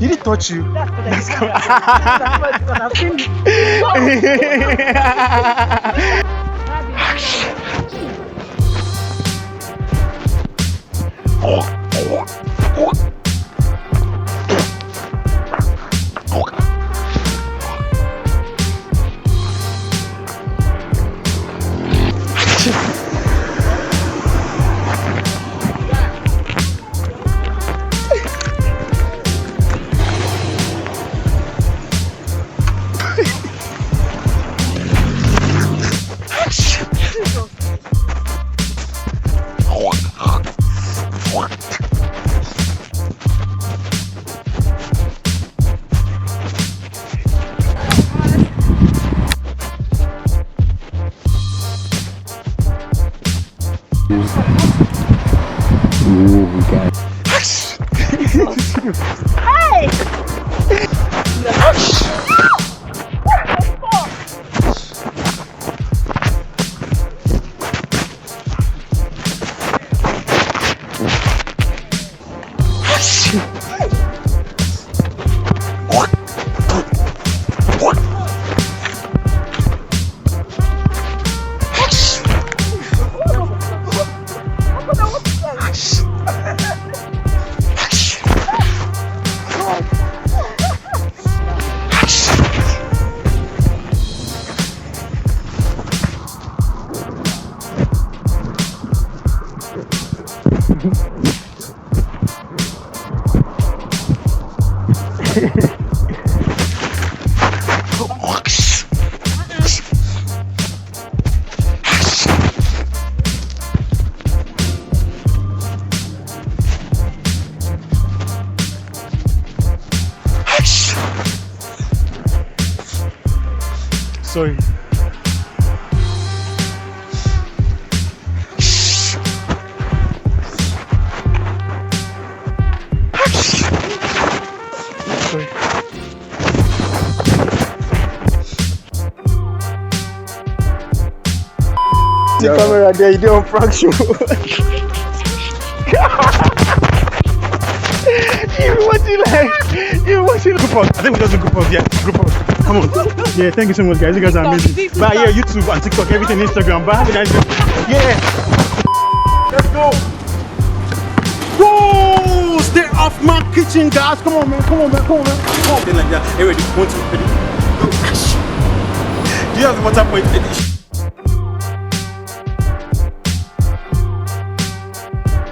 Did it touch you? That's Hey! Sorry. Sorry. The camera there, you don't prank show. You watching like you watching group us. I think we just do group us, yeah. Group us. Come on. Yeah, thank you so much guys. You guys are amazing. Bye, yeah, YouTube and TikTok, everything, Instagram. Bye, have a nice day. Yeah. Let's go. Whoa! Stay off my kitchen, guys. Come on, man. Come on, man. Come on, man. Come on. Like that. Hey, ready? 1, 2, 3. Do you have the water point?